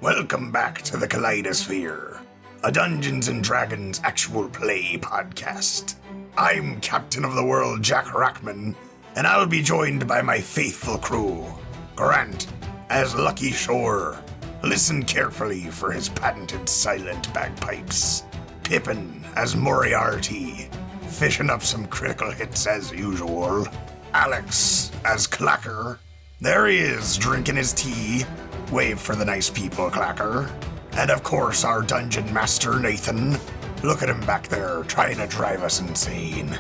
Welcome back to the Kaleidosphere, a Dungeons & Dragons actual play podcast. I'm Captain of the World Jack Rackman, and I'll be joined by my faithful crew. Grant as Lucky Shore. Listen carefully for his patented silent bagpipes. Pippin as Moriarty, fishing up some critical hits as usual. Alex as Clacker. There he is, drinking his tea. Wave for the nice people, Clacker. And of course, our dungeon master, Nathan. Look at him back there, trying to drive us insane.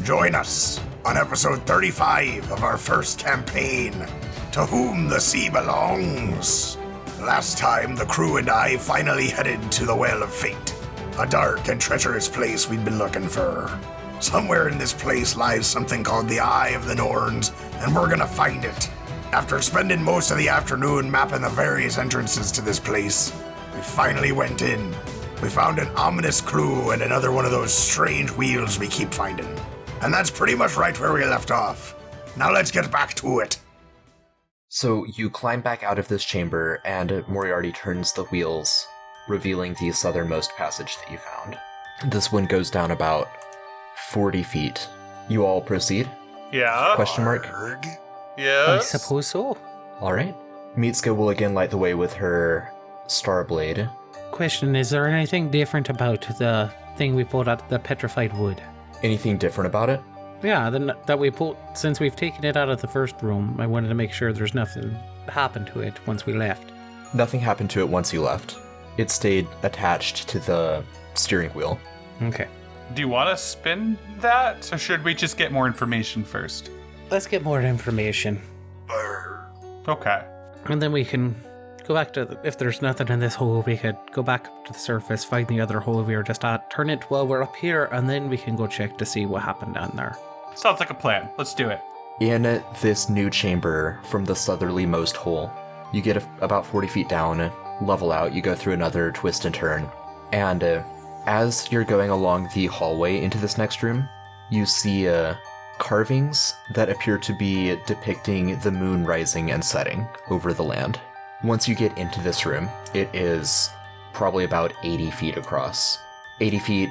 Join us on episode 35 of our first campaign, To Whom the Sea Belongs. Last time, the crew and I finally headed to the Well of Fate, a dark and treacherous place we'd been looking for. Somewhere in this place lies something called the Eye of the Norns, and we're gonna find it. After spending most of the afternoon mapping the various entrances to this place, we finally went in. We found an ominous clue and another one of those strange wheels we keep finding. And that's pretty much right where we left off. Now let's get back to it. So you climb back out of this chamber, and Moriarty turns the wheels, revealing the southernmost passage that you found. This one goes down about 40 feet. You all proceed? Yeah. Question mark? Yes. I suppose so. Alright. Mitsuka will again light the way with her Starblade. Question, is there anything different about the thing we pulled out of the petrified wood? Anything different about it? Yeah, that we pulled, since we've taken it out of the first room, I wanted to make sure there's nothing happened to it once we left. Nothing happened to it once you left. It stayed attached to the steering wheel. Okay. Do you want to spin that, or should we just get more information first? Let's get more information. Okay. And then we can go back to, if there's nothing in this hole, we could go back up to the surface, find the other hole we were just at, turn it while we're up here, and then we can go check to see what happened down there. Sounds like a plan. Let's do it. In this new chamber, from the southerlymost hole, you get about 40 feet down, level out, you go through another twist and turn, and as you're going along the hallway into this next room, you see carvings that appear to be depicting the moon rising and setting over the land. Once you get into this room, it is probably about 80 feet across, 80 feet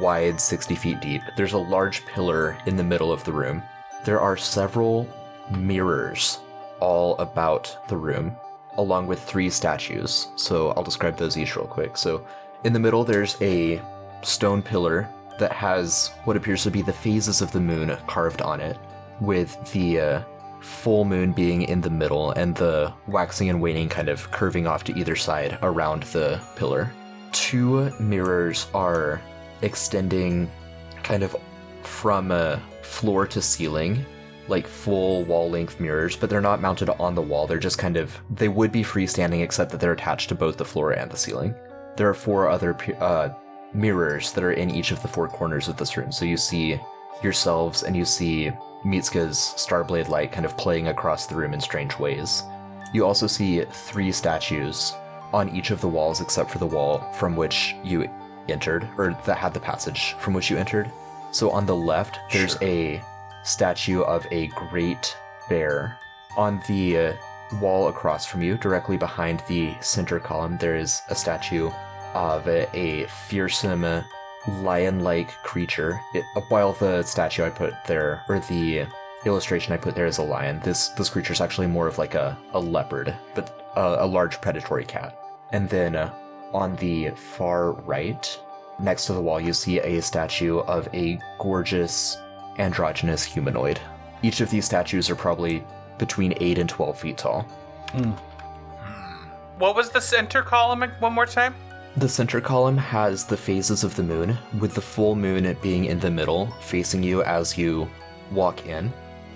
wide, 60 feet deep. There's a large pillar in the middle of the room. There are several mirrors all about the room, along with 3 statues. So I'll describe those each real quick. So in the middle, there's a stone pillar that has what appears to be the phases of the moon carved on it, with the full moon being in the middle and the waxing and waning kind of curving off to either side around the pillar. 2 mirrors are extending kind of from floor to ceiling, like full wall-length mirrors, but they're not mounted on the wall. They're just kind of, they would be freestanding except that they're attached to both the floor and the ceiling. There are 4 other mirrors that are in each of the 4 corners of this room. So you see yourselves and you see Mitsuka's Starblade light kind of playing across the room in strange ways. You also see 3 statues on each of the walls except for the wall from which you entered, or that had the passage from which you entered. So on the left, there's a statue of a great bear. On the wall across from you, directly behind the center column, there is a statue of a fearsome lion-like creature. While the statue I put there, or the illustration I put there is a lion, this creature is actually more of like a leopard, but a large predatory cat. And then on the far right, next to the wall, you see a statue of a gorgeous androgynous humanoid. Each of these statues are probably between 8 and 12 feet tall. What was the center column one more time? The center column has the phases of the moon, with the full moon being in the middle, facing you as you walk in,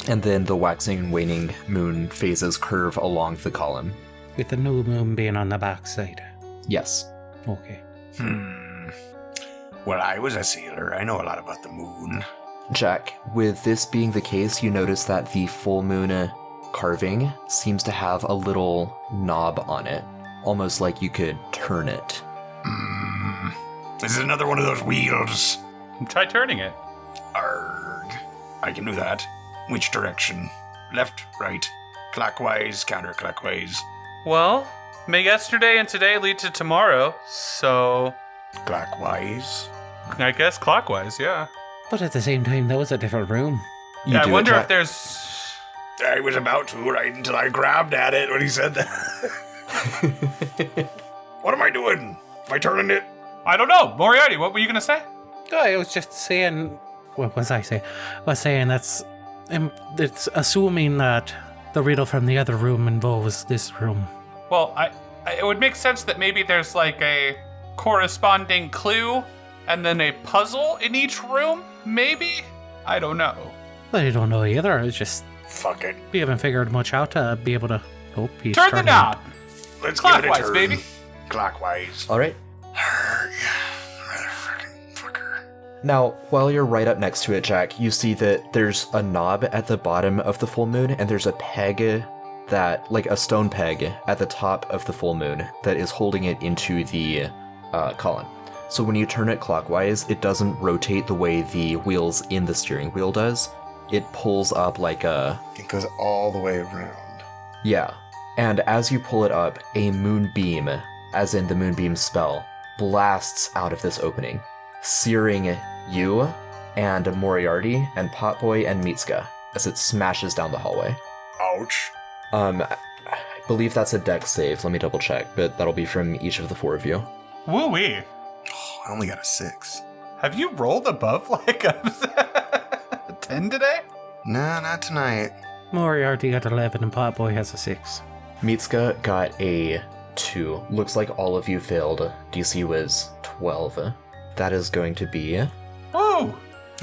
and then the waxing and waning moon phases curve along the column. With the new moon being on the back side. Yes. Okay. Well, I was a sailor. I know a lot about the moon. Jack, with this being the case, you notice that the full moon carving seems to have a little knob on it, almost like you could turn it. This is another one of those wheels. Try turning it. Arg. I can do that. Which direction? Left, right, clockwise, counterclockwise. Well, May yesterday and today lead to tomorrow, so Clockwise. I guess clockwise, yeah. But at the same time, that was a different room. Yeah, I wonder if there's... I was about to, right until I grabbed at it when he said that. What am I doing? Am I turning it? I don't know. Moriarty, what were you going to say? I was just saying... What was I saying? I was saying it's assuming that the riddle from the other room involves this room. Well, it would make sense that maybe there's like a corresponding clue and then a puzzle in each room, maybe? I don't know. I don't know either. It's just... Fuck it. We haven't figured much out to be able to... Oh, he's Turn the knob! Let's Clockwise, give it a turn. baby. Clockwise. All right. Motherfucking fucker. Now, while you're right up next to it, Jack, you see that there's a knob at the bottom of the full moon, and there's a peg that, like a stone peg, at the top of the full moon that is holding it into the column. So when you turn it clockwise, it doesn't rotate the way the wheels in the steering wheel does. It pulls up like a... It goes all the way around. Yeah. And as you pull it up, a moonbeam, as in the moonbeam spell, blasts out of this opening, searing you and Moriarty and Potboy and Mitsuka as it smashes down the hallway. Ouch. I believe that's a dex save. Let me double check, but that'll be from each of the four of you. Woo-wee. Oh, I only got a 6. Have you rolled above like a 10 today? Nah, not tonight. Moriarty got 11 and Potboy has a 6. Mitsuka got a 2. Looks like all of you failed. DC was 12. That is going to be... Woo!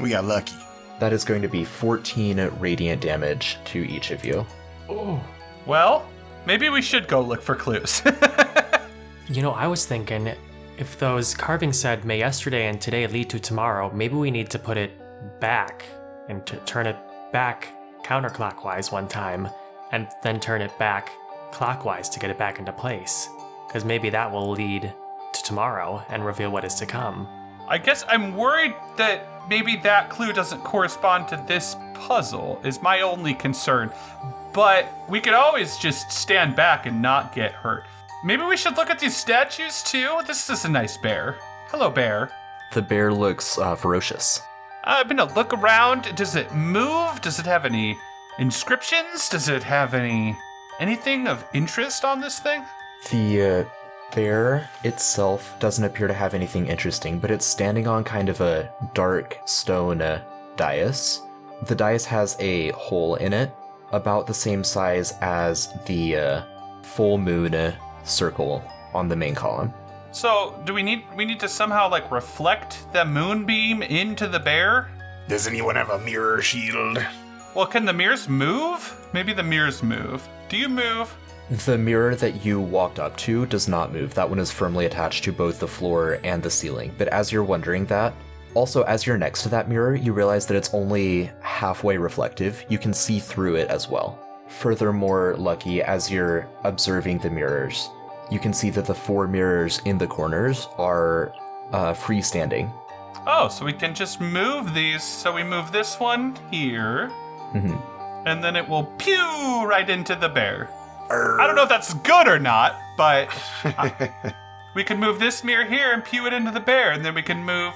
We got lucky. That is going to be 14 radiant damage to each of you. Oh. Well, maybe we should go look for clues. I was thinking, if those carvings said, may yesterday and today lead to tomorrow, maybe we need to put it back and turn it back counterclockwise one time, and then turn it back clockwise to get it back into place. Because maybe that will lead to tomorrow and reveal what is to come. I guess I'm worried that maybe that clue doesn't correspond to this puzzle, is my only concern. But we could always just stand back and not get hurt. Maybe we should look at these statues too? This is a nice bear. Hello, bear. The bear looks ferocious. I'm gonna look around. Does it move? Does it have any inscriptions? Does it have anything of interest on this thing? The bear itself doesn't appear to have anything interesting, but it's standing on kind of a dark stone dais. The dais has a hole in it, about the same size as the full moon circle on the main column. So, do we need to somehow like reflect the moonbeam into the bear? Does anyone have a mirror shield? Well, can the mirrors move? Maybe the mirrors move. Do you move? The mirror that you walked up to does not move. That one is firmly attached to both the floor and the ceiling. But as you're wondering that, also as you're next to that mirror, you realize that it's only halfway reflective. You can see through it as well. Furthermore, Lucky, as you're observing the mirrors, you can see that the 4 mirrors in the corners are freestanding. Oh, so we can just move these. So we move this one here, and then it will pew right into the bear. I don't know if that's good or not, but we can move this mirror here and pew it into the bear, and then we can move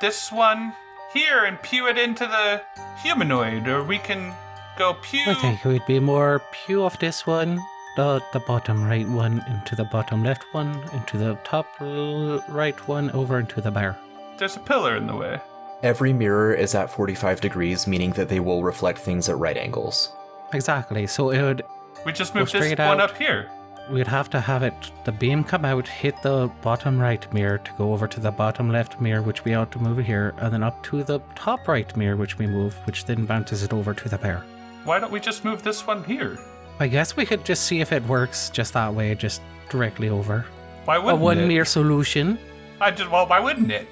this one here and pew it into the humanoid, or we can go pew. I think it would be more pew of this one, the bottom right one, into the bottom left one, into the top right one, over into the bear. There's a pillar in the way. Every mirror is at 45 degrees, meaning that they will reflect things at right angles. Exactly, so it would... We just move this straight one out. up here. We'd have to have the beam come out, hit the bottom right mirror to go over to the bottom left mirror, which we ought to move here, and then up to the top right mirror, which we move, which then bounces it over to the bear. Why don't we just move this one here? I guess we could just see if it works just that way, just directly over. Why A wouldn't it? one mirror solution? Well, why wouldn't it?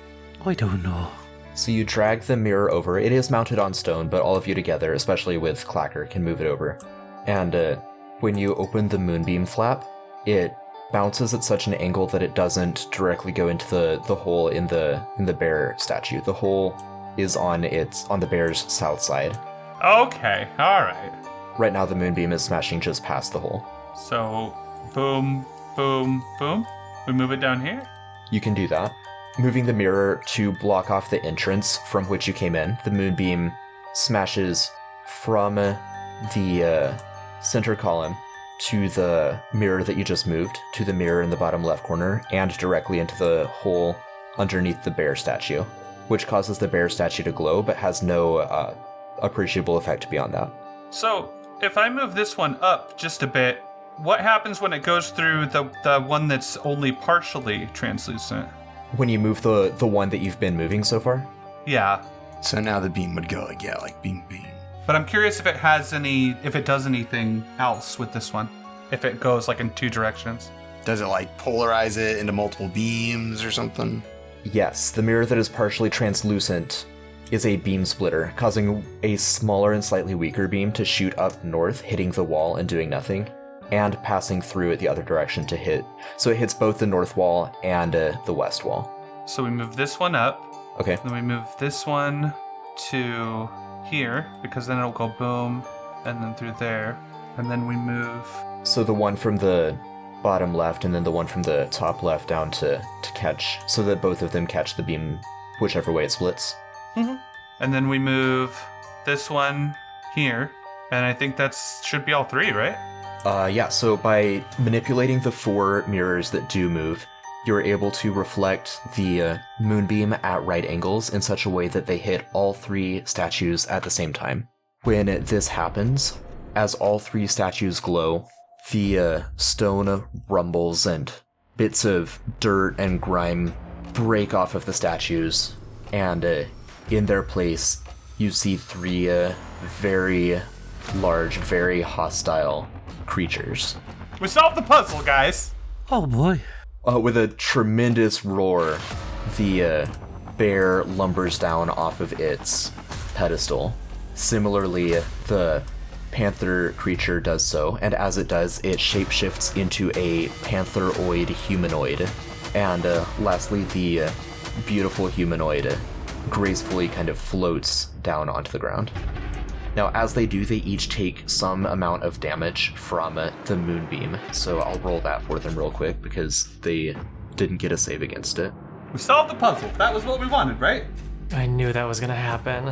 I don't know. So you drag the mirror over. It is mounted on stone, but all of you together, especially with Clacker, can move it over. And when you open the moonbeam flap, it bounces at such an angle that it doesn't directly go into the hole in the bear statue. The hole is on the bear's south side. Okay, all right. Right now, the moonbeam is smashing just past the hole. So boom, boom, boom. We move it down here. You can do that. Moving the mirror to block off the entrance from which you came in, the moonbeam smashes from the center column to the mirror that you just moved, to the mirror in the bottom left corner, and directly into the hole underneath the bear statue, which causes the bear statue to glow, but has no appreciable effect beyond that. So, if I move this one up just a bit, what happens when it goes through the one that's only partially translucent? When you move the one that you've been moving so far? Yeah. So now the beam would go like beam. But I'm curious if it does anything else with this one. If it goes like in two directions. Does it like polarize it into multiple beams or something? Yes, the mirror that is partially translucent is a beam splitter, causing a smaller and slightly weaker beam to shoot up north, hitting the wall and doing nothing, and passing through it the other direction to hit. So it hits both the north wall and the west wall. So we move this one up. Okay. Then we move this one to here, because then it'll go boom, and then through there. And then we move... So the one from the bottom left and then the one from the top left down to catch, so that both of them catch the beam whichever way it splits. Mm-hmm. And then we move this one here, and I think that should be all three, right? Yeah, so by manipulating the 4 mirrors that do move, you're able to reflect the moonbeam at right angles in such a way that they hit all 3 statues at the same time. When this happens, as all 3 statues glow, the stone rumbles and bits of dirt and grime break off of the statues, and in their place, you see 3 very large, very hostile creatures. We solved the puzzle, guys! Oh boy. With a tremendous roar, the bear lumbers down off of its pedestal. Similarly, the panther creature does so, and as it does, it shapeshifts into a pantheroid humanoid. And lastly, the beautiful humanoid gracefully kind of floats down onto the ground. Now, as they do, they each take some amount of damage from the moonbeam, so I'll roll that for them real quick because they didn't get a save against it. We solved the puzzle. That was what we wanted, right? I knew that was gonna happen.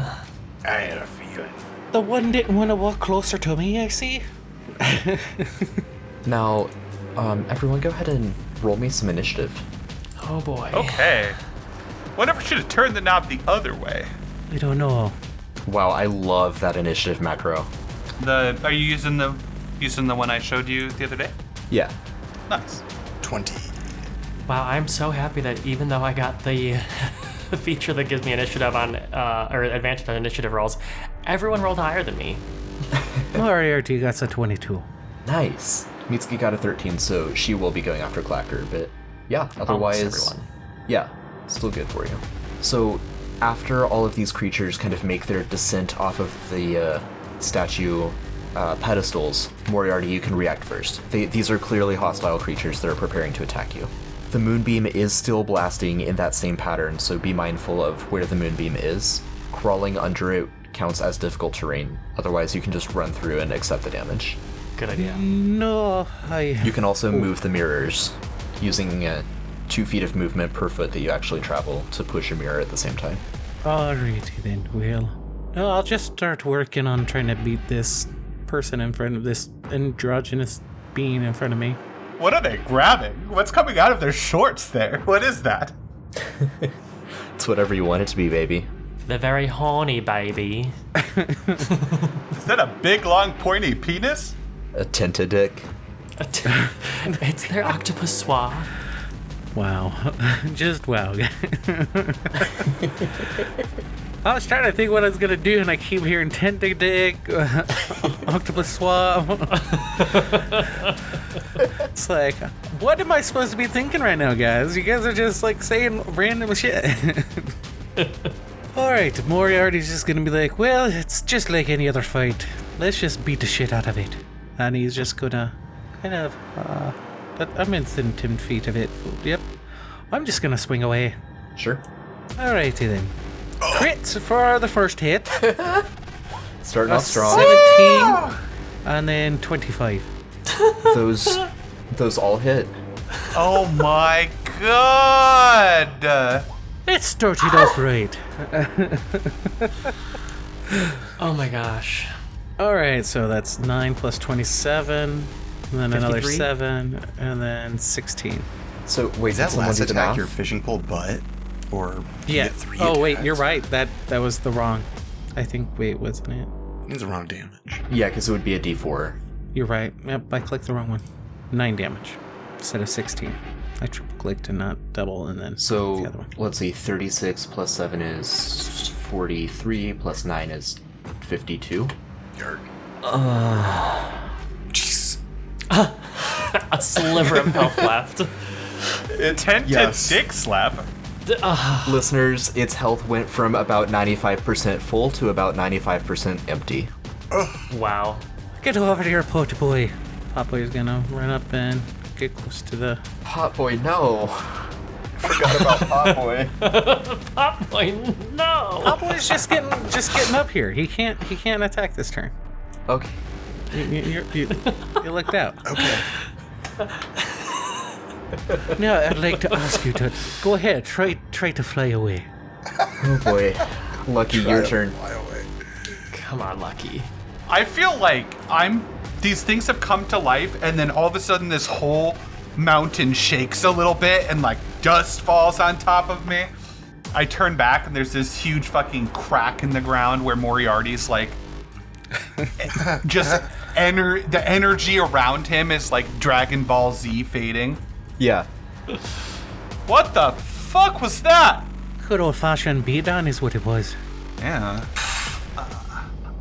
I had a feeling. The one didn't want to walk closer to me, I see. Now, everyone go ahead and roll me some initiative. Oh boy. Okay. Wonder if we should have turned the knob the other way. I don't know. Wow, I love that initiative macro. Are you using the one I showed you the other day? Yeah. Nice. 20. Wow, I'm so happy that even though I got the feature that gives me initiative on, or advantage on initiative rolls, everyone rolled higher than me. Moriarty got a 22. Nice. Mitsuki got a 13, so she will be going after Clacker, but yeah, otherwise, Almost everyone. Yeah, still good for you. So after all of these creatures kind of make their descent off of the statue pedestals, Moriarty, you can react first. These are clearly hostile creatures that are preparing to attack you. The moonbeam is still blasting in that same pattern, so be mindful of where the moonbeam is. Crawling under it counts as difficult terrain, otherwise you can just run through and accept the damage. Good idea. No, You can also move the mirrors, using 2 feet of movement per foot that you actually travel to push your mirror at the same time. Alrighty then, Will. No, I'll just start working on trying to beat this person in front of this androgynous being in front of me. What are they grabbing? What's coming out of their shorts there? What is that? It's whatever you want it to be, baby. The very horny baby. Is that a big, long, pointy penis? A tentadick. It's their octopus swab. Wow. Just wow. I was trying to think what I was gonna do, and I keep hearing tentadick, octopus swab. It's like, what am I supposed to be thinking right now, guys? You guys are just like saying random shit. Alright, Moriarty's just gonna be like, well, it's just like any other fight. Let's just beat the shit out of it. And he's just gonna kind of, I'm within 10 feet of it. Yep. I'm just gonna swing away. Sure. Alrighty then. Crits for the first hit. Starting off strong. 17 and then 25. Those Those all hit. Oh my god! Let's start it off right. Oh my gosh. All right, so that's 9 plus 27, and then another 53? 7, and then 16. So wait, Is did that someone last do the attack math? your fishing pole butt? Or you Yeah. get 3 Oh wait, attacks? you're right. That was the wrong. I think. Wait, wasn't it? It's the wrong damage. Yeah, because it would be a D4. You're right. Yep, I clicked the wrong one. 9 damage instead of 16. I triple clicked to not double, and then the So other one. let's see, 36 plus 7 is 43, plus 9 is 52. Yarg. Jeez. A sliver of health left. Attempted Yes. dick slap. Listeners, its health went from about 95% full to about 95% empty. Wow. Get over here, Pot Boy. Pot Boy's gonna run up and get close to the. Potboy, no. Forgot about Potboy. Pop boy, no. Pot Boy's just getting up here. He can't attack this turn. Okay. You looked out. Okay. Now I'd like to ask you to go ahead. Try to fly away. Oh boy. Lucky, your turn. Fly away. Come on, Lucky. I feel like these things have come to life, and then all of a sudden this whole mountain shakes a little bit and like dust falls on top of me. I turn back and there's this huge fucking crack in the ground where Moriarty's like just the energy around him is like Dragon Ball Z fading. Yeah. What the fuck was that? Good old fashioned beatdown is what it was. Yeah.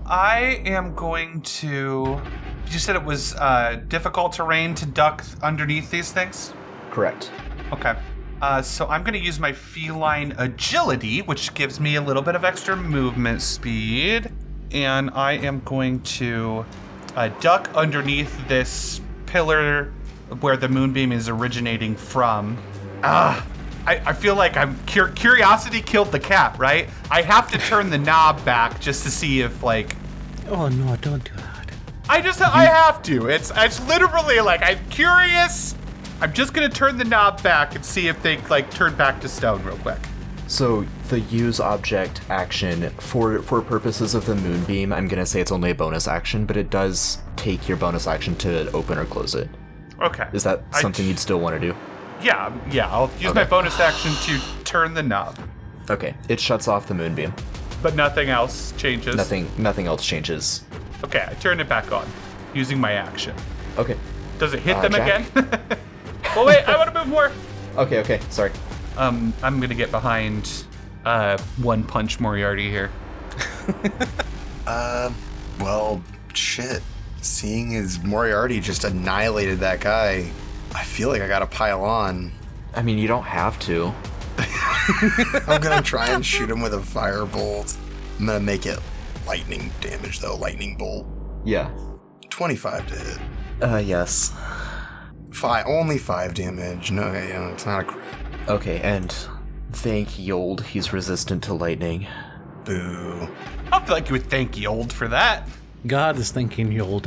I am going to. You said it was difficult terrain to duck underneath these things? Correct. Okay. So I'm going to use my feline agility, which gives me a little bit of extra movement speed. And I am going to duck underneath this pillar where the moonbeam is originating from. I feel like I'm curiosity killed the cat, right? I have to turn the knob back just to see if like. Oh no! Don't do that. I have to. It's literally like I'm curious. I'm just gonna turn the knob back and see if they like turn back to stone real quick. So the use object action for purposes of the moonbeam, I'm gonna say it's only a bonus action, but it does take your bonus action to open or close it. Okay. Is that something you'd still want to do? Yeah. I'll use my bonus action to turn the knob, Okay. It shuts off the moonbeam. but nothing else changes. Nothing else changes. Okay, I turn it back on using my action. Okay. Does it hit them Jack? again? Oh wait, I want to move more. Okay. Sorry. I'm gonna get behind One Punch Moriarty here. Well, shit. Seeing as Moriarty just annihilated that guy, I feel like I gotta pile on. I mean, you don't have to. I'm gonna try and shoot him with a firebolt. I'm gonna make it lightning damage, though. Lightning bolt. Yeah. 25 to hit. Yes. Only 5 damage. No, it's not a crit. Okay, and thank Yold, he's resistant to lightning. Boo. I feel like you would thank Yold for that. God is thinking you old.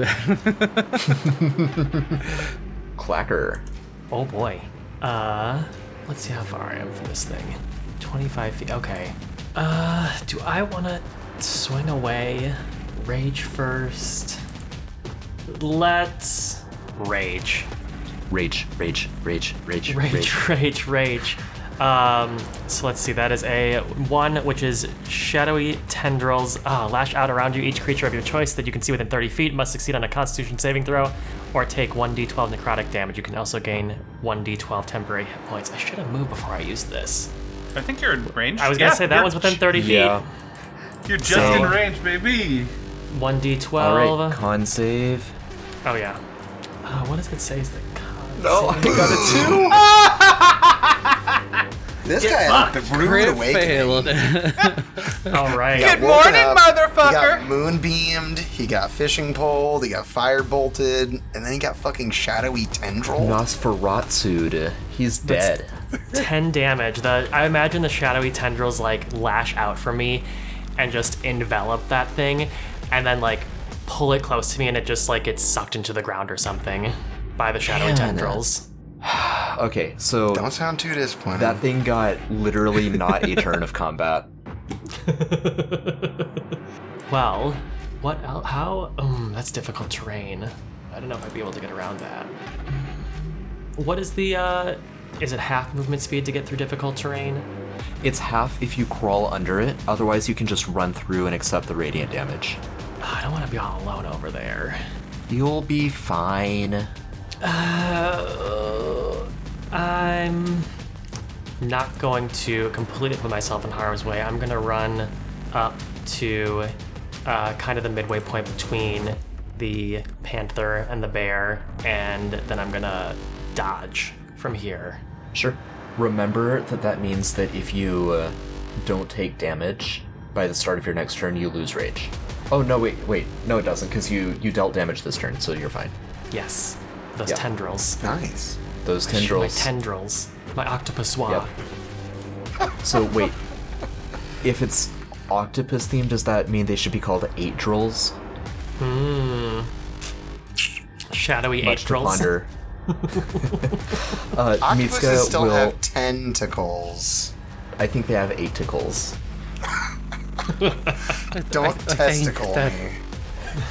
Clacker. Oh boy. Let's see how far I am from this thing. 25 feet. Okay. Do I want to swing away? Rage first. Let's rage. Rage. So let's see, that is a 1, which is shadowy tendrils lash out around you. Each creature of your choice that you can see within 30 feet must succeed on a constitution saving throw or take 1d12 necrotic damage. You can also gain 1d12 temporary hit points. I should have moved before I used this. I think you're in range. I was going to say that one's within 30 feet. Yeah. You're just So- in range, baby. 1d12. Alright, con save. Oh, yeah. What does it say is the con No, I got a 2! This guy had a rude Crit awakening. failed. All right. Good Woken morning, up, He motherfucker. got moonbeamed, he got fishing poled, he got firebolted, and then he got fucking shadowy tendril. Nosferatu, he's dead. 10 damage. I imagine the shadowy tendrils like lash out from me and just envelop that thing and then like pull it close to me and it just like gets sucked into the ground or something. by the shadowy tendrils. Okay, so Don't sound too disappointed. that thing got literally not a turn of combat. Well, what else? How? That's difficult terrain. I don't know if I'd be able to get around that. What is the, is it half movement speed to get through difficult terrain? It's half if you crawl under it, otherwise you can just run through and accept the radiant damage. I don't want to be all alone over there. You'll be fine. I'm not going to completely put myself in harm's way. I'm going to run up to kind of the midway point between the panther and the bear, and then I'm going to dodge from here. Sure. Remember that means that if you don't take damage by the start of your next turn, you lose rage. Oh, no, wait. No, it doesn't, because you dealt damage this turn, so you're fine. Yes, those Yeah. tendrils. Nice. Those My tendrils. tendrils. My octopus swab. Yep. So, wait. If it's octopus themed, does that mean they should be called 8-drils? Shadowy Much to eight-drils. ponder. Octopuses Mitsuka still will... have tentacles. I think they have 8 tickles. Don't I testicle think me.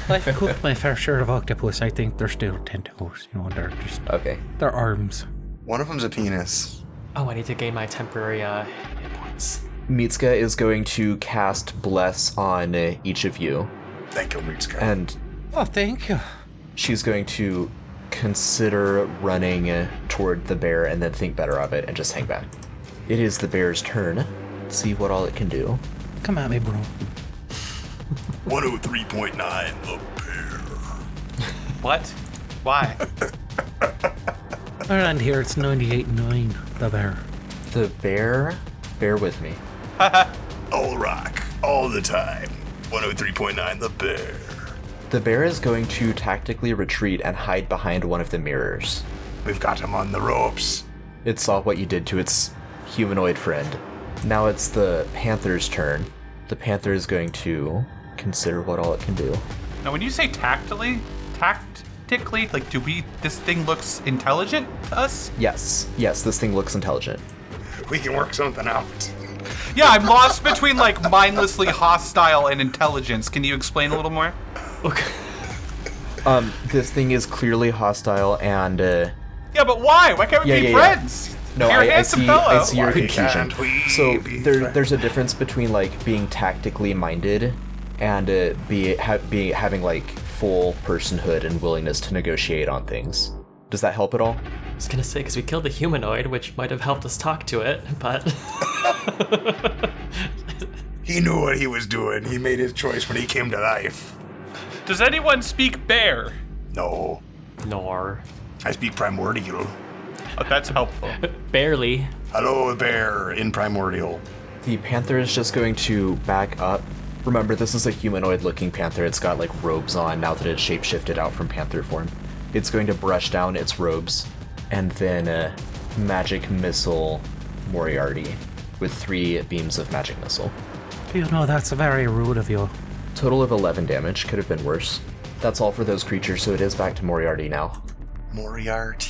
I've cooked my fair share of octopus. I think they're still tentacles. They're just Okay. they're arms. One of them's a penis. Oh, I need to gain my temporary hit points. Mitsuka is going to cast Bless on each of you, Thank you, Mitsuka. and Oh, thank you. she's going to consider running toward the bear and then think better of it and just hang back. It is the bear's turn. See what all it can do. Come at me, bro. 103.9, the bear. What? Why? Around here, it's 98.9. The bear. The bear, bear with me. All rock, all the time. 103.9, the bear. The bear is going to tactically retreat and hide behind one of the mirrors. We've got him on the ropes. It saw what you did to its humanoid friend. Now it's the panther's turn. The panther is going to consider what all it can do. Now, when you say tactically, like, this thing looks intelligent to us? Yes, this thing looks intelligent. We can work something out. Yeah, I'm lost between, like, mindlessly hostile and intelligence. Can you explain a little more? Okay. This thing is clearly hostile and, Yeah, but why? Why can't we be Yeah. friends? No, You're a I handsome see fellow. your Why confusion. can't we So be there's a difference between like being tactically minded and having like full personhood and willingness to negotiate on things. Does that help at all? I was gonna say, because we killed the humanoid, which might have helped us talk to it, but... He knew what he was doing. He made his choice when he came to life. Does anyone speak bear? No, Nor. I speak primordial. Oh, that's helpful. Barely. Hello, bear in primordial. The panther is just going to back up. Remember, this is a humanoid-looking panther. It's got like robes on now that it's shapeshifted out from panther form. It's going to brush down its robes and then magic missile Moriarty with 3 beams of magic missile. That's very rude of you. Total of 11 damage. Could have been worse. That's all for those creatures, so it is back to Moriarty now. Moriarty.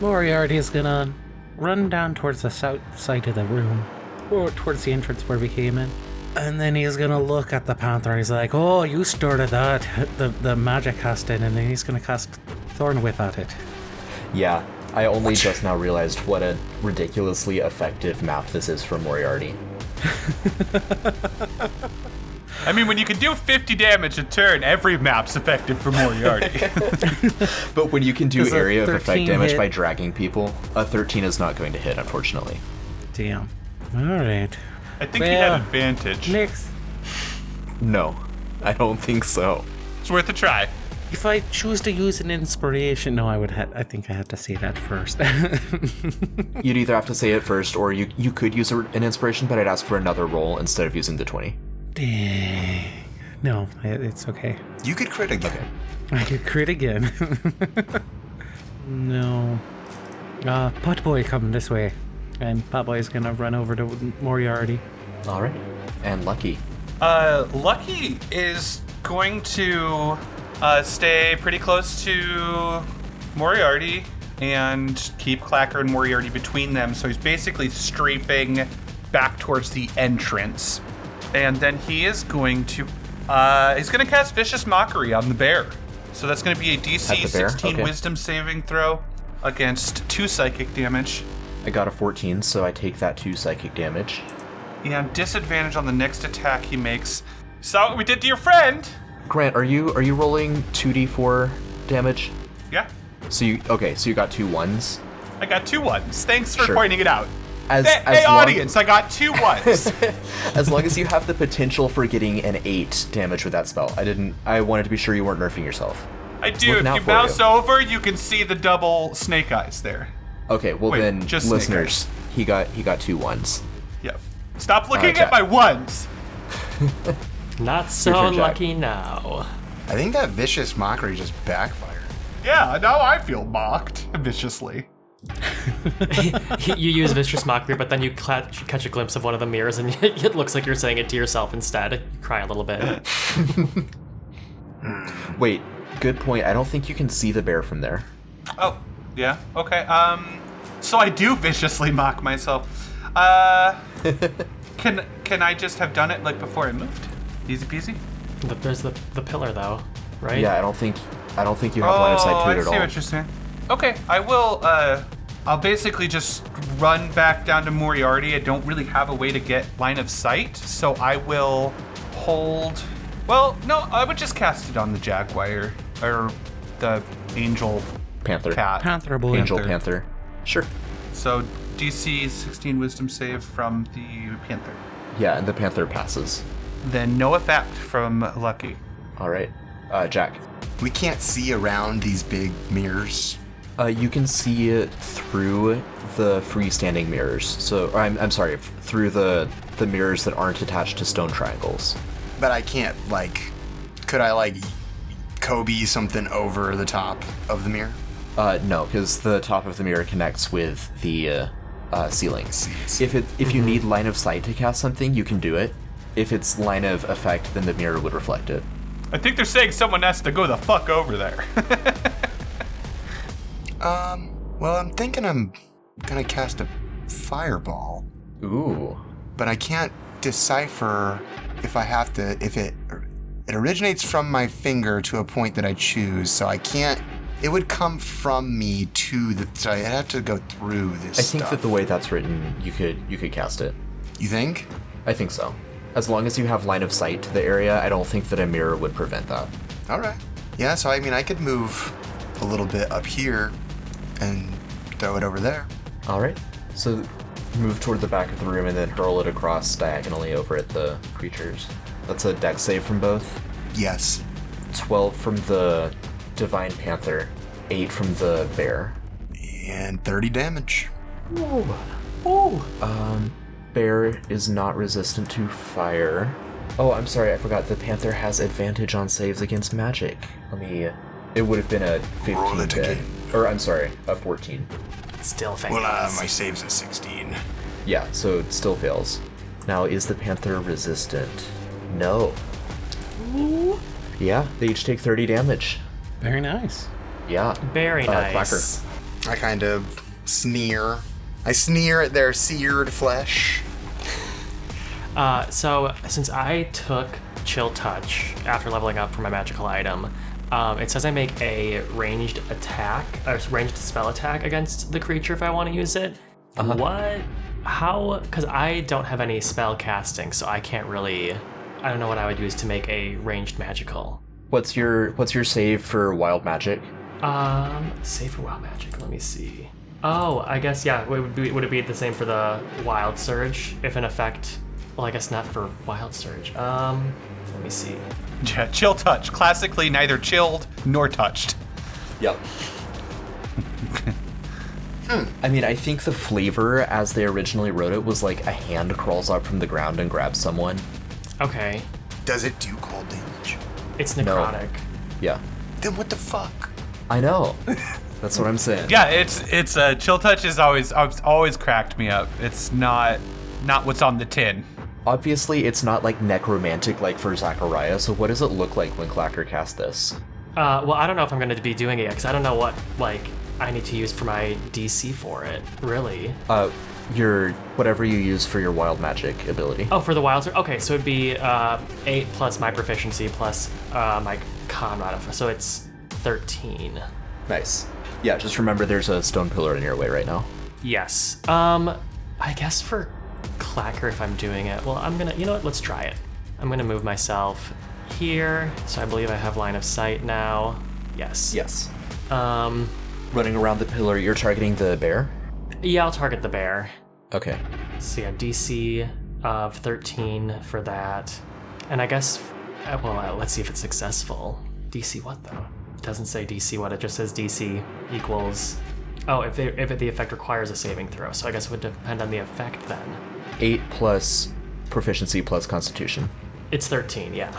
Moriarty is gonna run down towards the south side of the room, or towards the entrance where we came in. And then he's gonna look at the panther. He's like, "Oh, you started that, the magic casting," and then he's gonna cast Thorn Whip at it. Yeah, I only just now realized what a ridiculously effective map this is for Moriarty. I mean, when you can do 50 damage a turn, every map's effective for Moriarty. But when you can do Does a area of effect 13 damage hit? by dragging people, a 13 is not going to hit, unfortunately. Damn. All right. I think he had Well, advantage. Next, No, I don't think so. It's worth a try. if I choose to use an inspiration, no, I think I had to say that first. You'd either have to say it first, or you could use an inspiration, but I'd ask for another roll instead of using the 20. Dang. No, it's okay. You could crit again. Okay. I could crit again. No. Potboy coming this way. And Potboy's gonna run over to Moriarty. All right. And Lucky. Lucky is going to stay pretty close to Moriarty and keep Clacker and Moriarty between them. So he's basically strafing back towards the entrance. And then he is going to cast Vicious Mockery on the bear. So that's going to be a DC 16 Wisdom saving throw against 2 psychic damage. I got a 14, so I take that 2 psychic damage. And disadvantage on the next attack he makes. Saw what we did to your friend. Grant, are you rolling 2d4 damage? Yeah. So you got 2 1s. I got 2 1s. Thanks for Sure. pointing it out. As audience, I got 2 1s. As long as you have the potential for getting an 8 damage with that spell. I wanted to be sure you weren't nerfing yourself. I do. If you mouse over, you can see the double snake eyes there. Okay, well then, just listeners, he got 2 1s. Yep. Stop looking at my 1s. Not so turn, Jack. lucky now. I think that Vicious Mockery just backfired. Yeah, now I feel mocked viciously. You use Vicious Mockery, but then you catch a glimpse of one of the mirrors, and it looks like you're saying it to yourself instead. You cry a little bit. Wait, good point. I don't think you can see the bear from there. Oh, yeah. Okay. So I do viciously mock myself. Can I just have done it like before I moved? Easy peasy. But there's the pillar though, right? Yeah, I don't think you have line of sight to it at all. I see what you're saying. Okay, I will. I'll basically just run back down to Moriarty. I don't really have a way to get line of sight, so I will hold. Well, no, I would just cast it on the jaguar or the angel Panther. cat. Panther boy. Angel Panther. Sure. So DC 16 Wisdom save from the Panther. Yeah, and the Panther passes. Then no effect from Lucky. All right. Jack. We can't see around these big mirrors. You can see it through the freestanding mirrors. So, I'm sorry, through the mirrors that aren't attached to stone triangles. But I can't, could I, Kobe something over the top of the mirror? No, because the top of the mirror connects with the ceiling. If you need line of sight to cast something, you can do it. If it's line of effect, then the mirror would reflect it. I think they're saying someone has to go the fuck over there. Well, I'm thinking I'm gonna cast a fireball. Ooh. But I can't decipher if I have to, if it originates from my finger to a point that I choose, so I can't, it would come from me so I'd have to go through this I think stuff. that the way that's written, you could cast it. You think? I think so. As long as you have line of sight to the area, I don't think that a mirror would prevent that. Alright. Yeah, so I could move a little bit up here and throw it over there. Alright. So move toward the back of the room and then hurl it across diagonally over at the creatures. That's a dex save from both. Yes. 12 from the Divine Panther, 8 from the bear. And 30 damage. Ooh. Bear is not resistant to fire. Oh, I'm sorry, I forgot. The Panther has advantage on saves against magic. It would have been a 15 Roll it dead. again. Or, I'm sorry, a 14. Still fails. Well, my save's a 16. Yeah, so it still fails. Now, is the Panther resistant? No. Ooh. Yeah, they each take 30 damage. Very nice. Yeah. Very nice. Clacker. I kind of sneer. I sneer at their seared flesh. So since I took Chill Touch after leveling up for my magical item, it says I make a ranged spell attack against the creature if I want to use it. Because I don't have any spell casting, so I can't really, I don't know what I would use to make a ranged magical. What's your save for wild magic? Save for wild magic, let me see. Oh, I guess, yeah, would it be the same for the wild surge? If in effect, well, I guess not for wild surge. Let me see. Yeah, chill touch. Classically neither chilled nor touched. Yep. I think the flavor, as they originally wrote it, was like a hand crawls up from the ground and grabs someone. Okay. Does it do cold damage? It's necrotic. Yeah. Then what the fuck? I know. That's what I'm saying. Yeah, it's chill touch is always cracked me up. It's not what's on the tin. Obviously, it's not like necromantic like for Zachariah, so what does it look like when Clacker casts this? Well, I don't know if I'm going to be doing it yet, because I don't know what, I need to use for my DC for it, really. Your whatever you use for your wild magic ability. Oh, for the wild... Okay, so it'd be 8 plus my proficiency plus my con modifier, so it's 13. Nice. Yeah, just remember there's a stone pillar in your way right now. Yes. I guess for Clacker, if I'm doing it, well, I'm gonna... You know what? Let's try it. I'm gonna move myself here, so I believe I have line of sight now. Yes. Yes. Running around the pillar, you're targeting the bear? Yeah, I'll target the bear. Okay. So yeah, DC of 13 for that. And I guess, let's see if it's successful. DC what, though? It doesn't say DC what, it just says DC equals... Oh, if the effect requires a saving throw, so I guess it would depend on the effect then. 8 plus proficiency plus constitution. It's 13, yeah.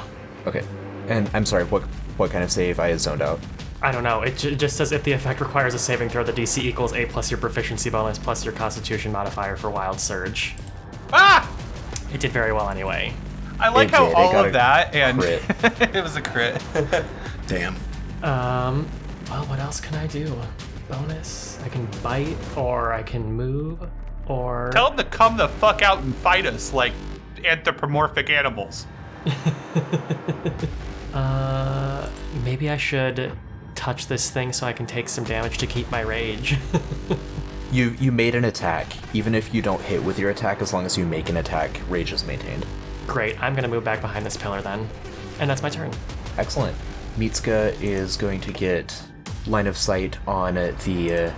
Okay. And I'm sorry, what kind of save? I zoned out. I don't know. It just says if the effect requires a saving throw, the DC equals 8 plus your proficiency bonus plus your constitution modifier for Wild Surge. Ah! It did very well anyway. I like how all of that and crit. it was a crit. Damn. Well, what else can I do? Bonus? I can bite, or I can move, or... Tell them to come the fuck out and fight us like anthropomorphic animals. Maybe I should touch this thing so I can take some damage to keep my rage. You made an attack. Even if you don't hit with your attack, as long as you make an attack, rage is maintained. Great, I'm gonna move back behind this pillar then. And that's my turn. Excellent. Mitsuka is going to get line of sight on the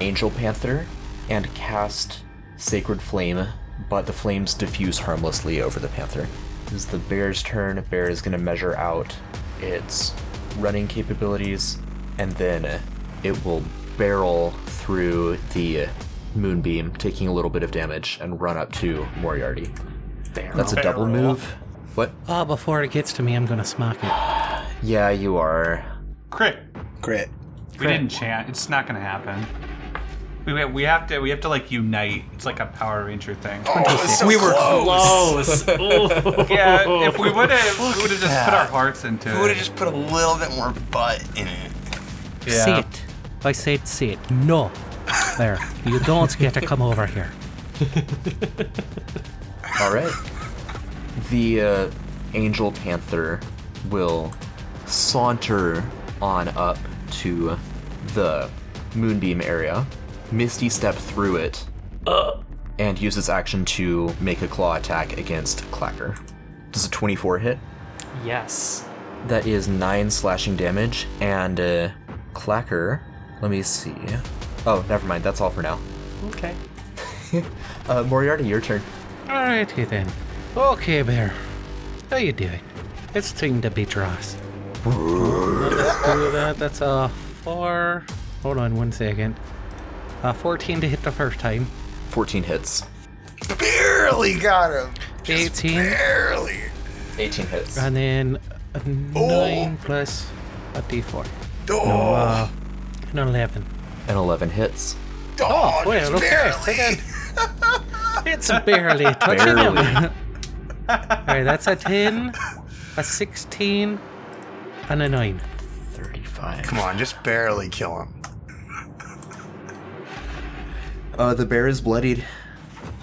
Angel Panther and cast Sacred Flame, but the flames diffuse harmlessly over the Panther. This is the bear's turn. Bear is going to measure out its running capabilities, and then it will barrel through the moonbeam, taking a little bit of damage, and run up to Moriarty. Barrel. That's a double move. What? Oh, before it gets to me, I'm gonna smack it. Yeah, you are. Crit. Crit. We didn't chant. It's not gonna happen. We have to like unite. It's like a Power Ranger thing. Oh, so We were close. close. Yeah, if we would have just put our hearts into We it. would have just put a little bit more butt in it. Yeah. See it. I said see it. No. There. You don't get to come over here. All right. The Angel Panther will saunter on up to the moonbeam area, misty step through it, and use its action to make a claw attack against Clacker. Does a 24 hit? Yes. That is 9 slashing damage, and Clacker, let me see. Oh, never mind, that's all for now. Okay. Moriarty, your turn. Alrighty then. Okay, Bear. How you doing? It's time to beat your ass. Let's do that. That's a 4. Hold on 1 second. 14 to hit the first time. 14 hits. Barely got him. Just 18. Barely. 18 hits. And then a 9 plus a d4. Oh, An 11. And 11 hits. oh, Well, just okay. barely. Again. It's barely touching him. Alright, that's a 10, a 16, and a 9. 35. Come on, just barely kill him. The bear is bloodied.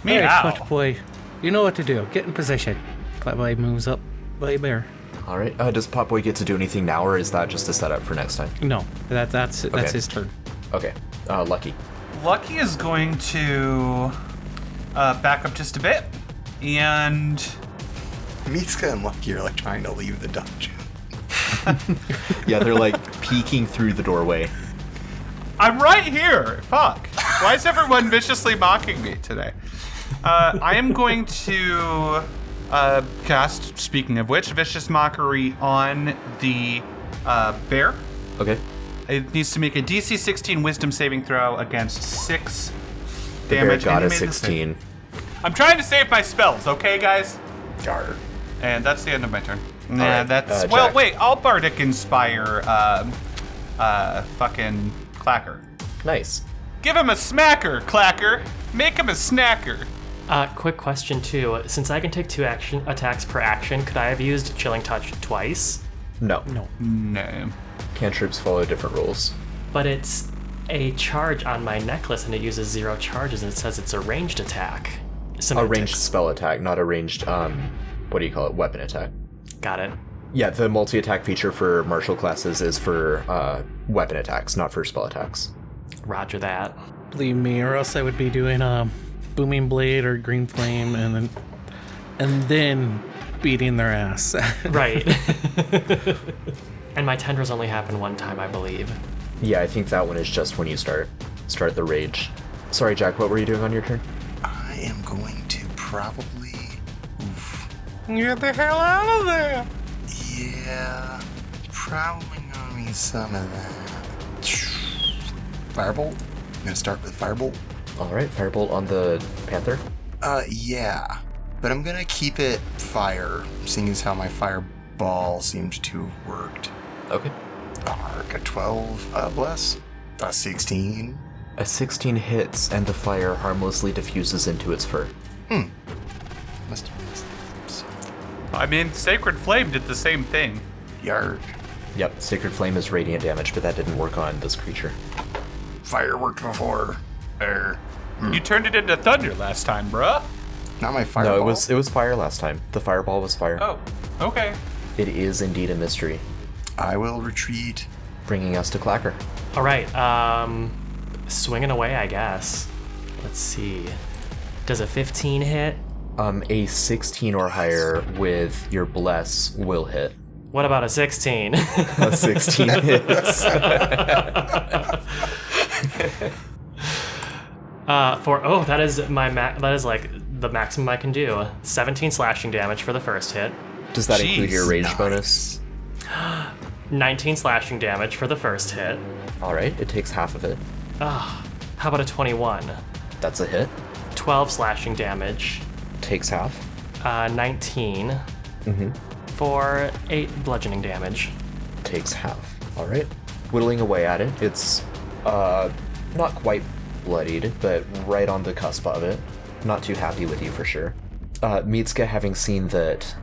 Meow. Alright, Clutch Boy. You know what to do. Get in position. Clutch Boy moves up by Bear. All right. Does Potboy get to do anything now, or is that just a setup for next time? No, that's Okay. his turn. Okay. Lucky. Lucky is going to back up just a bit, and Mitsuka and Lucky are like trying to leave the dungeon. Yeah, they're like peeking through the doorway. I'm right here. Fuck. Why is everyone viciously mocking me today? I am going to cast, speaking of which, Vicious Mockery on the bear. Okay. It needs to make a DC 16 Wisdom saving throw against 6 The damage. bear got and a he made the save. 16. I'm trying to save my spells, okay, guys? Gar. And that's the end of my turn. right, That's Jack. well. Wait, I'll Bardic Inspire. Fucking Clacker. Nice. Give him a smacker, Clacker. Make him a snacker. Quick question too. Since I can take 2 attacks per action, could I have used Chilling Touch twice? No. No. No. cantrips follow different rules. But it's a charge on my necklace, and it uses 0 charges, and it says it's a ranged attack. A ranged spell attack, not a ranged, weapon attack. Got it. Yeah, the multi-attack feature for martial classes is for weapon attacks, not for spell attacks. Roger that. Believe me, or else I would be doing a booming blade or green flame, and then beating their ass. Right. And my tendrils only happen one time, I believe. Yeah, I think that one is just when you start the rage. Sorry, Jack, what were you doing on your turn? I am going to probably... Get the hell out of there! Yeah, probably gonna need some of that. Firebolt? I'm gonna start with Firebolt. Alright, Firebolt on the Panther. Yeah. But I'm gonna keep it fire, seeing as how my fireball seems to have worked. Okay. A 12, bless. A 16. A 16 hits, and the fire harmlessly diffuses into its fur. Must have missed it. I mean, Sacred Flame did the same thing. Yarg. Yep, Sacred Flame is radiant damage, but that didn't work on this creature. Fire worked before. You turned it into thunder last time, bruh. Not my fireball. No, it was fire last time. The fireball was fire. Oh, okay. It is indeed a mystery. I will retreat. Bringing us to Clacker. All right, swinging away, I guess. Let's see. Does a 15 hit? A 16 or higher with your bless will hit. What about a 16? A 16 hits. That is that is like the maximum I can do. 17 slashing damage for the first hit. Does that include Jeez, your rage bonus? 19 slashing damage for the first hit. All right, it takes half of it. How about a 21? That's a hit. 12 slashing damage. Takes half. 19 for 8 bludgeoning damage. Takes half. All right. Whittling away at it. It's not quite bloodied, but right on the cusp of it. Not too happy with you for sure. Mitsuka, having seen that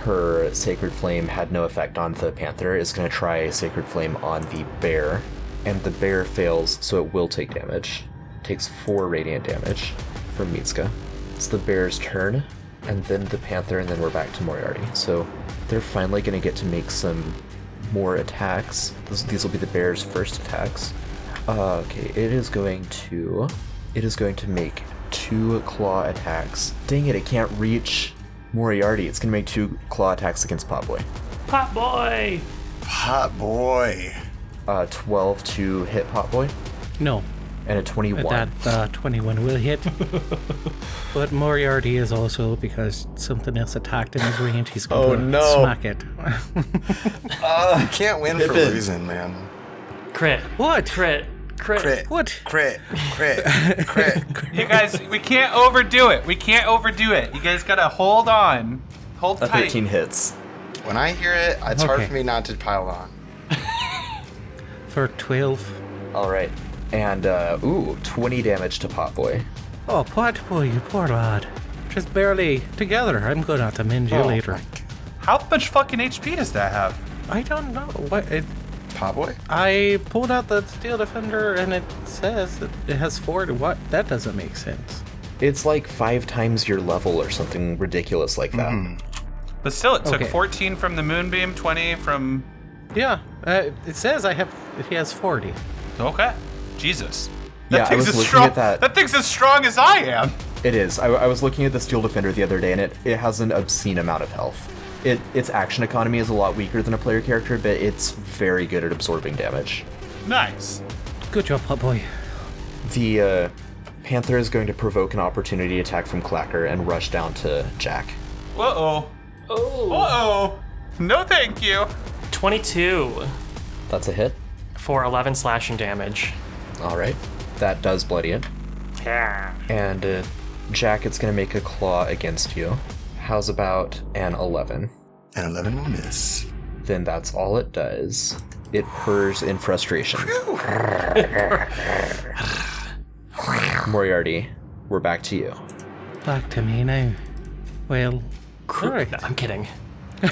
her Sacred Flame had no effect on the Panther, is going to try Sacred Flame on the bear, and the bear fails, so it will take damage. Takes 4 radiant damage from Mitsuka. It's the bear's turn, and then the Panther, and then we're back to Moriarty. So they're finally going to get to make some more attacks. These will be the bear's first attacks. Okay, it is going to make 2 claw attacks. Dang it, it can't reach Moriarty. It's gonna make 2 claw attacks against Potboy. Potboy! Hot boy. 12 to hit Potboy, No, and a 21. that 21 will hit. But Moriarty is also, because something else attacked in his range, he's going to smack it. You can't win for losing, man. Crit. What? Crit. What? Crit. You guys, we can't overdo it. You guys gotta hold on. Hold A tight. 13 hits. When I hear it, it's hard for me not to pile on. For 12. All right, and 20 damage to Potboy. Oh, Potboy, you poor lad. Just barely together. I'm going to have to mend you later. How much fucking HP does that have? I don't know. Potboy? I pulled out the Steel Defender and it says that it has 4. What? That doesn't make sense. It's like 5 times your level or something ridiculous like that. But still, it took Okay. 14 from the Moonbeam, 20 from... Yeah, it says he has 40. Okay. Jesus. Yeah, I was looking strong. at that. That thing's as strong as I am. It is. I was looking at the Steel Defender the other day, and it has an obscene amount of health. Its action economy is a lot weaker than a player character, but it's very good at absorbing damage. Nice. Good job, Potboy. The Panther is going to provoke an opportunity attack from Clacker and rush down to Jack. Uh-oh. Uh-oh. No thank you. 22 That's a hit. for 11 slashing damage. All right. That does bloody it. Yeah. And Jack, it's going to make a claw against you. How's about an 11? An 11 will miss. Then that's all it does. It purrs in frustration. Moriarty, we're back to you. Back to me now. Well, all right. No, I'm kidding. Oh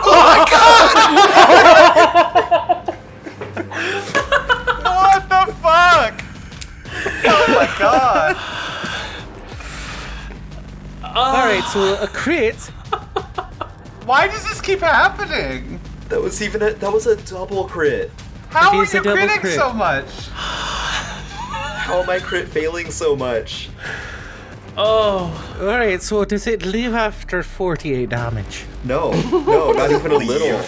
my god! What the fuck? Oh my god. Alright, so a crit. Why does this keep happening? That was a double crit. How are is you a double critting crit. so much? How am I crit failing so much? Oh. Alright, so does it live after 48 damage? No, not even a little.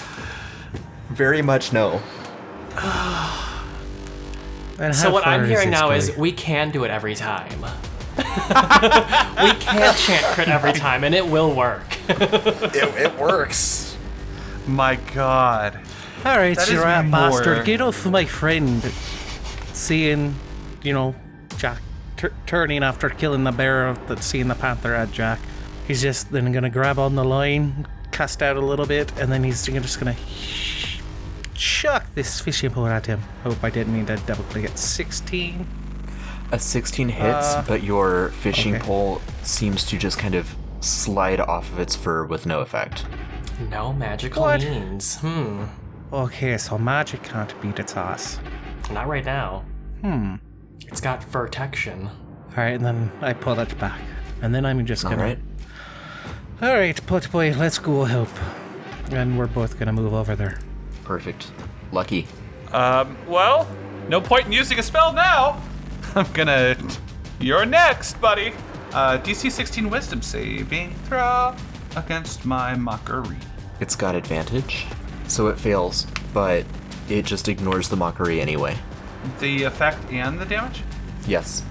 Very much no. And So how what far I'm hearing this now going? is we can do it every time. We can chant crit every time, and it will work. It works. My god. Alright, That you is rat more. bastard, get off my friend. Seeing, Jack turning after killing the bear, seeing the panther at Jack. He's just then gonna grab on the line, cast out a little bit, and then he's just gonna chuck this fishing pole at him. Hope I didn't mean to double click it. 16. A 16 hits, but your fishing okay. pole seems to just kind of slide off of its fur with no effect. No magical What? means. Okay, so magic can't beat its ass. Not right now. It's got protection. Alright, and then I pull it back. And then I'm just gonna... Alright. Alright, Put Boy, let's go help. And we're both gonna move over there. Perfect. Lucky. Well, no point in using a spell now. I'm gonna... You're next, buddy. DC 16 Wisdom saving throw against my mockery. It's got advantage, so it fails, but it just ignores the mockery anyway. The effect and the damage? Yes.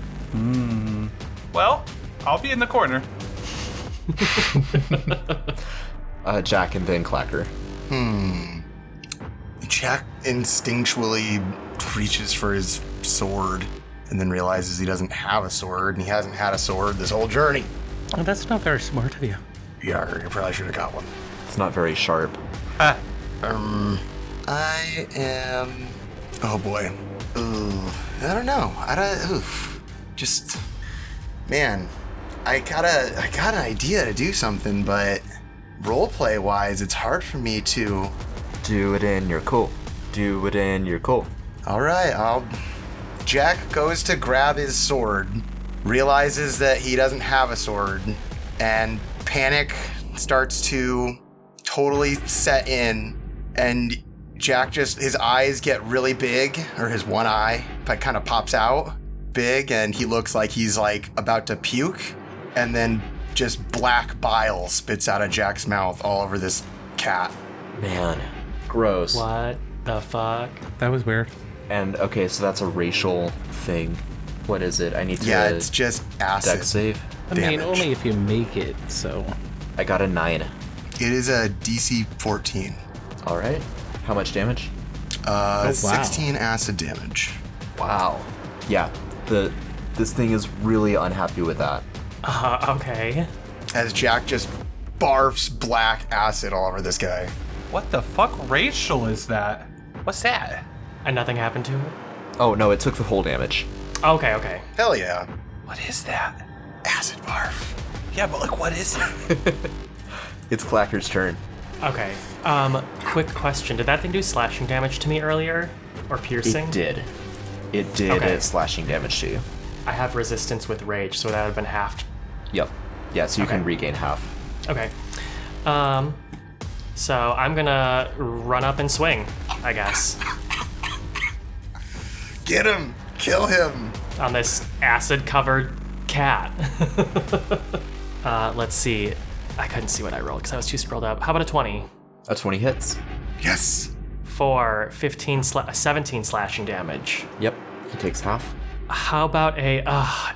Well, I'll be in the corner. Jack and then Clacker. Jack instinctually reaches for his sword and then realizes he doesn't have a sword, and he hasn't had a sword this whole journey. Oh, that's not very smart of you. Yeah, you probably should have got one. It's not very sharp. Ah, I am... Oh boy. Ooh, I don't know. Just... Man, I got an idea to do something, but roleplay wise, it's hard for me to... Do it in your cool. Do it in your cool. Alright, Jack goes to grab his sword, realizes that he doesn't have a sword, and panic starts to totally set in, and Jack his eyes get really big, or his one eye kind of pops out big, and he looks like he's about to puke, and then just black bile spits out of Jack's mouth all over this cat. Man. Gross. What the fuck? That was weird. And okay, so that's a racial thing. What is it? I need to Yeah, it's just acid. dex save. I mean, Damage. only if you make it, so... I got a 9. It is a DC 14. Alright. How much damage? wow. 16 acid damage. Wow. Yeah. This thing is really unhappy with that. Okay. As Jack just barfs black acid all over this guy. what the fuck racial is that? What's that? And nothing happened to it? Oh no, it took the whole damage. Okay. Hell yeah. What is that? Acid barf. Yeah, but what is it? It's Clacker's turn. Okay. Quick question. Did that thing do slashing damage to me earlier? Or piercing? It did. It did Okay. slashing damage to you. I have resistance with rage, so that would have been halved. Yep. Yeah, so you can Okay. regain half. Okay. So I'm gonna run up and swing, I guess, Get him. Kill him. on this acid-covered cat. Let's see. I couldn't see what I rolled because I was too scrolled up. How about a 20? A 20 hits. Yes. For 17 slashing damage. Yep. He takes half. How about a...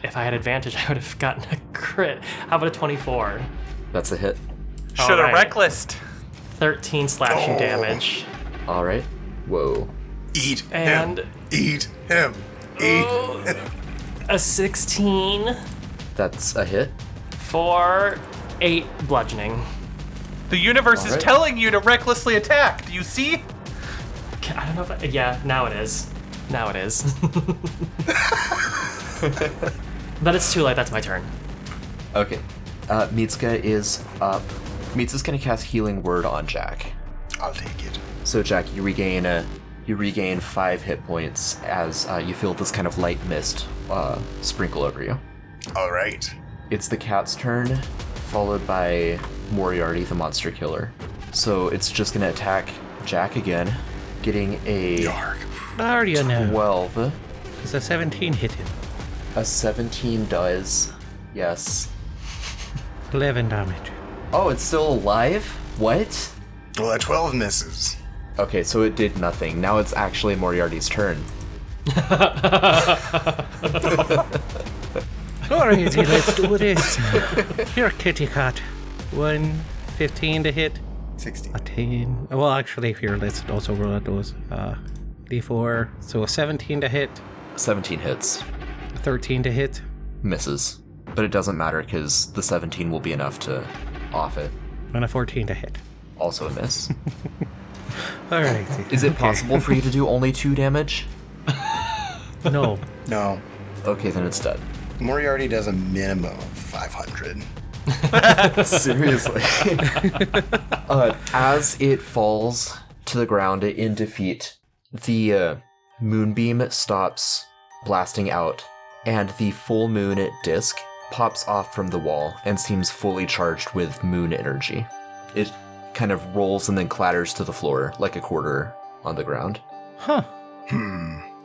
if I had advantage, I would have gotten a crit. How about a 24? That's a hit. Should have Alright. recklessed. 13 slashing damage. Alright. Whoa. Eat And- him. Eat him. Eat. A 16 That's a hit. for 8 bludgeoning. The universe is Alright. telling you to recklessly attack. Do you see? I don't know if yeah, now it is. Now it is. But it's too late, that's my turn. Okay. Mitsuka is up. Mitsuka's gonna cast Healing Word on Jack. I'll take it. So Jack, you regain 5 hit points as you feel this kind of light mist sprinkle over you. All right. It's the cat's turn, followed by Moriarty, the monster killer. So it's just going to attack Jack again, getting a Are you now? 12. Is a 17 hit him? A 17 does. Yes. 11 damage. Oh, it's still alive? What? Well, that 12 misses. Okay, so it did nothing. Now it's actually Moriarty's turn. Alrighty, let's do this. Here, kitty cat. 15 to hit. 16. A 10. Well, actually, here, let's also roll those. D4. So a 17 to hit. 17 hits. 13 to hit. Misses. But it doesn't matter because the 17 will be enough to off it. And a 14 to hit. Also a miss. Alrighty. Is it possible for you to do only 2 damage? No. No. Okay, then it's dead. Moriarty does a minimum of 500. Seriously. As it falls to the ground in defeat, the moonbeam stops blasting out, and the full moon disc pops off from the wall and seems fully charged with moon energy. It kind of rolls and then clatters to the floor like a quarter on the ground. Huh.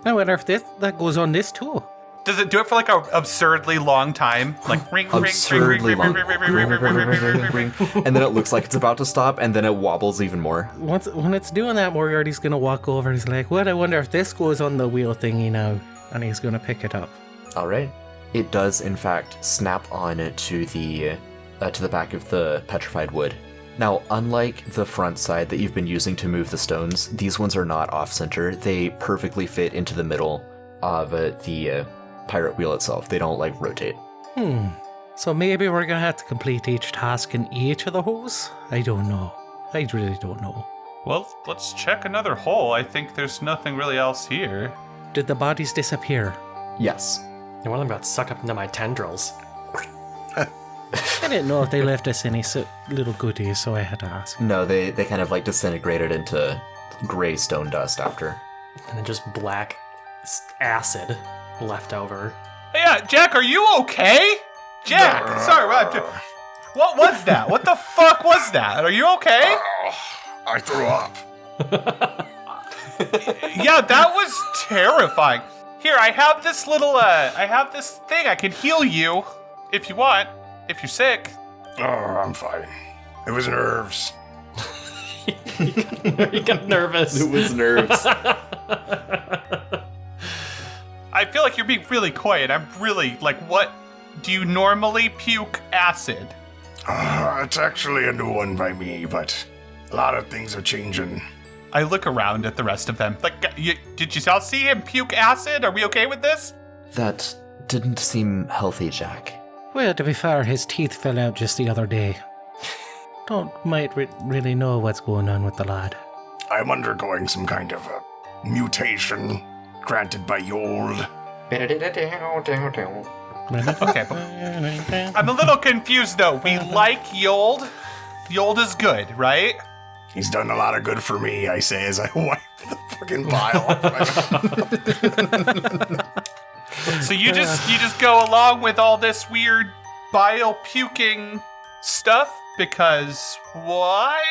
I wonder if that goes on this too. Does it do it for like an absurdly long time? Like ring, Absurdly long. ring. And then it looks like it's about to stop, and then it wobbles even more. When it's doing that, Moriarty's gonna walk over. He's like, "What? I wonder if this goes on the wheel thingy now." And he's gonna pick it up. All right. It does, in fact, snap on to the back of the petrified wood. Now, unlike the front side that you've been using to move the stones, these ones are not off-center. They perfectly fit into the middle of the pirate wheel itself. They don't, rotate. So maybe we're gonna have to complete each task in each of the holes? I don't know. I really don't know. Well, let's check another hole. I think there's nothing really else here. Did the bodies disappear? Yes. One of them got sucked up into my tendrils. I didn't know if they left us any little goodies, so I had to ask. No, they kind of, disintegrated into gray stone dust after. And then just black acid left over. Yeah, Jack, are you okay? Jack, sorry, what was that? What the fuck was that? Are you okay? I threw up. Yeah, that was terrifying. Here, I have this thing. I can heal you if you want, if you're sick. Oh, I'm fine. It was nerves. He got nervous. It was nerves. I feel like you're being really quiet. I'm really, what? Do you normally puke acid? It's actually a new one by me, but a lot of things are changing. I look around at the rest of them. Did you all see him puke acid? Are we okay with this? That didn't seem healthy, Jack. Well, to be fair, his teeth fell out just the other day. Might really know what's going on with the lad. I'm undergoing some kind of a mutation granted by Yold. Okay. I'm a little confused, though. We like Yold. Yold is good, right? He's done a lot of good for me, I say as I wipe the fucking bile off. So you just go along with all this weird bile puking stuff because why?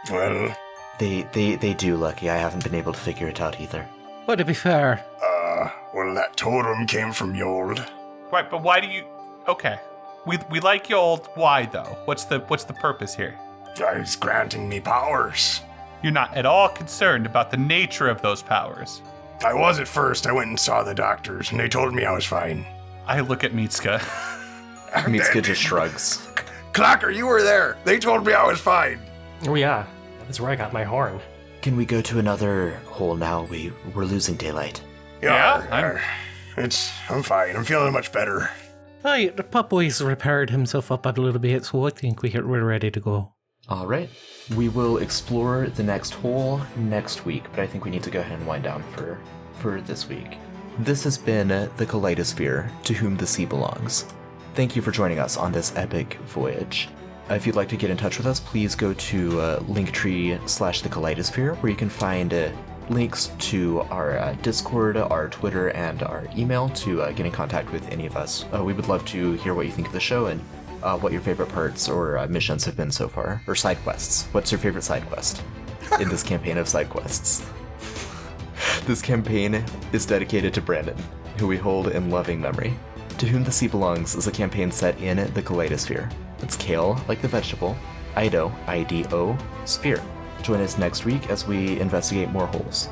Well, They do, Lucky. I haven't been able to figure it out either. Well, to be fair, that totem came from Yold. Right, but why do you? Okay, we like Yold. Why though? What's the purpose here? He's granting me powers. You're not at all concerned about the nature of those powers. I was at first. I went and saw the doctors, and they told me I was fine. I look at Mitsuka. Mitsuka just shrugs. Clacker, you were there. They told me I was fine. Oh yeah, that's where I got my horn. Can we go to another hole now? We're losing daylight. Yeah, I'm fine. I'm feeling much better. the pup boy's repaired himself up a little bit, so I think we're ready to go. All right. We will explore the next hole next week, but I think we need to go ahead and wind down for this week. This has been the Kaleidosphere, To Whom the Sea Belongs. Thank you for joining us on this epic voyage. If you'd like to get in touch with us, please go to Linktree/the Kaleidosphere, where you can find links to our Discord, our Twitter, and our email to get in contact with any of us. We would love to hear what you think of the show and what your favorite parts or missions have been so far, or side quests. What's your favorite side quest in this campaign of side quests? This campaign is dedicated to Brandon, who we hold in loving memory. To Whom the Sea Belongs is a campaign set in the Kaleidosphere. It's kale, like the vegetable, Ido, I-D-O, sphere. Join us next week as we investigate more holes.